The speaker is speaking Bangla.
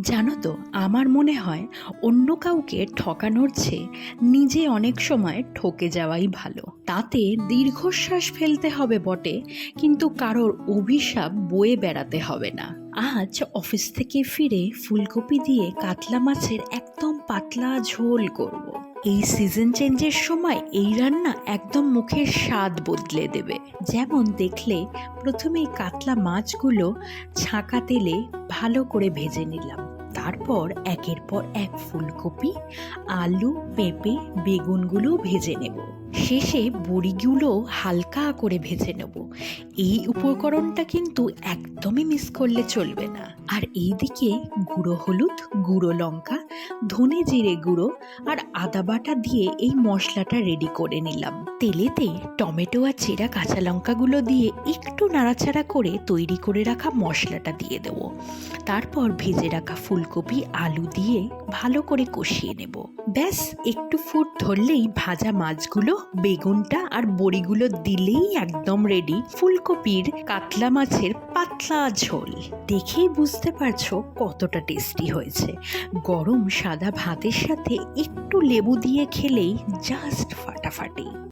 জানো তো, আমার মনে হয় অন্য কাউকে ঠকানোর চেয়ে নিজে অনেক সময় ঠকে যাওয়াই ভালো। তাতে দীর্ঘশ্বাস ফেলতে হবে বটে, কিন্তু কারোর অভিশাপ বয়ে বেড়াতে হবে না। আজ অফিস থেকে ফিরে ফুলকপি দিয়ে কাতলা মাছের একদম পাতলা ঝোল করব। এই সিজন চেঞ্জের সময় এই রান্না একদম মুখের স্বাদ বদলে দেবে। যেমন দেখলে, প্রথমেই কাতলা মাছগুলো ছাঁকা তেলে ভালো করে ভেজে নিলাম। তারপর একের পর এক ফুলকপি, আলু, পেঁপে, বেগুনগুলো ভেজে নেব। শেষে বড়িগুলো হালকা করে ভেজে নেব। এই উপকরণটা কিন্তু একদমই মিস করলে চলবে না। আর এইদিকে গুঁড়ো হলুদ, গুঁড়ো লঙ্কা, ধনে জিরে গুঁড়ো আর আদা বাটা দিয়ে এই মশলাটা রেডি করে নিলাম। তেলেতে টমেটো আর চেরা কাঁচা লঙ্কাগুলো দিয়ে একটু নাড়াচাড়া করে তৈরি করে রাখা মশলাটা দিয়ে দেব। তারপর ভেজে রাখা ফুলকপি, আলু দিয়ে ভালো করে কষিয়ে নেব। ব্যাস, একটু ফুট ধরলেই ভাজা মাছগুলো, বেগুনটা আর বড়িগুলো দিলেই একদম রেডি ফুলকপির কাতলা মাছের পাতলা ঝোল। দেখেই বুঝতে পারছো কতটা টেস্টি হয়েছে। গরম সাদা ভাতের সাথে একটু লেবু দিয়ে খেলেই জাস্ট ফাটাফাটি।